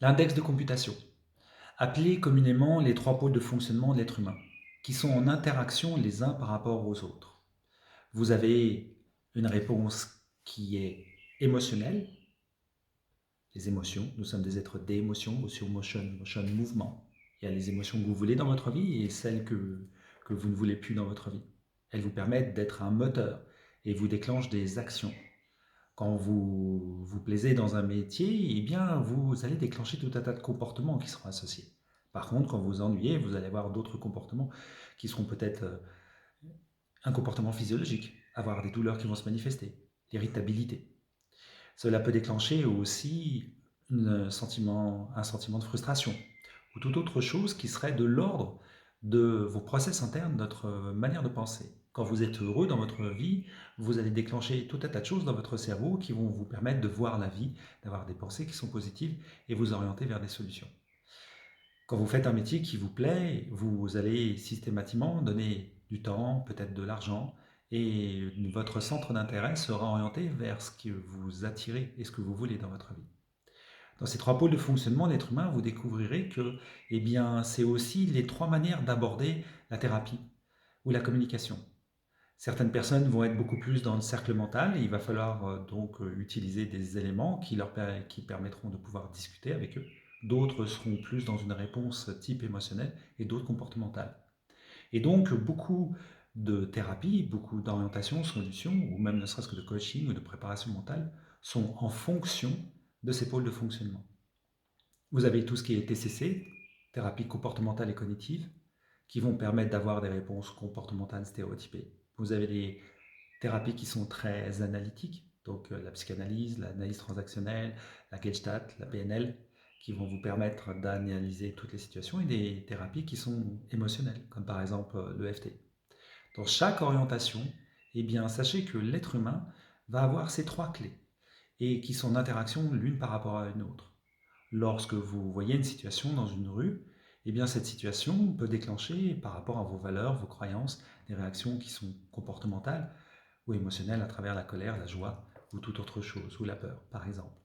L'index de computation, appelé communément les trois pôles de fonctionnement de l'être humain, qui sont en interaction les uns par rapport aux autres. Vous avez une réponse qui est émotionnelle, les émotions, nous sommes des êtres d'émotion, motion, mouvement. Il y a les émotions que vous voulez dans votre vie et celles que vous ne voulez plus dans votre vie. Elles vous permettent d'être un moteur et vous déclenchent des actions. Quand vous vous plaisez dans un métier, eh bien, vous allez déclencher tout un tas de comportements qui seront associés. Par contre, quand vous vous ennuyez, vous allez avoir d'autres comportements qui seront peut-être un comportement physiologique, avoir des douleurs qui vont se manifester, l'irritabilité. Cela peut déclencher aussi un sentiment de frustration ou toute autre chose qui serait de l'ordre de vos process internes, notre manière de penser. Quand vous êtes heureux dans votre vie, vous allez déclencher tout un tas de choses dans votre cerveau qui vont vous permettre de voir la vie, d'avoir des pensées qui sont positives et vous orienter vers des solutions. Quand vous faites un métier qui vous plaît, vous allez systématiquement donner du temps, peut-être de l'argent, et votre centre d'intérêt sera orienté vers ce que vous attirez et ce que vous voulez dans votre vie. Dans ces trois pôles de fonctionnement de l'être humain, vous découvrirez que eh bien, c'est aussi les trois manières d'aborder la thérapie ou la communication. Certaines personnes vont être beaucoup plus dans le cercle mental et il va falloir utiliser des éléments qui permettront de pouvoir discuter avec eux. D'autres seront plus dans une réponse type émotionnelle et d'autres comportementales. Et donc, beaucoup de thérapies, beaucoup d'orientations, solutions, ou même ne serait-ce que de coaching ou de préparation mentale, sont en fonction de ces pôles de fonctionnement. Vous avez tout ce qui est TCC, thérapie comportementale et cognitive, qui vont permettre d'avoir des réponses comportementales stéréotypées. Vous avez des thérapies qui sont très analytiques, donc la psychanalyse, l'analyse transactionnelle, la Gestalt, la PNL, qui vont vous permettre d'analyser toutes les situations, et des thérapies qui sont émotionnelles, comme par exemple l'EFT. Dans chaque orientation, eh bien, sachez que l'être humain va avoir ces trois clés, et qui sont en interaction l'une par rapport à une autre. Lorsque vous voyez une situation dans une rue, eh bien cette situation peut déclencher, par rapport à vos valeurs, vos croyances, des réactions qui sont comportementales ou émotionnelles à travers la colère, la joie ou toute autre chose, ou la peur, par exemple.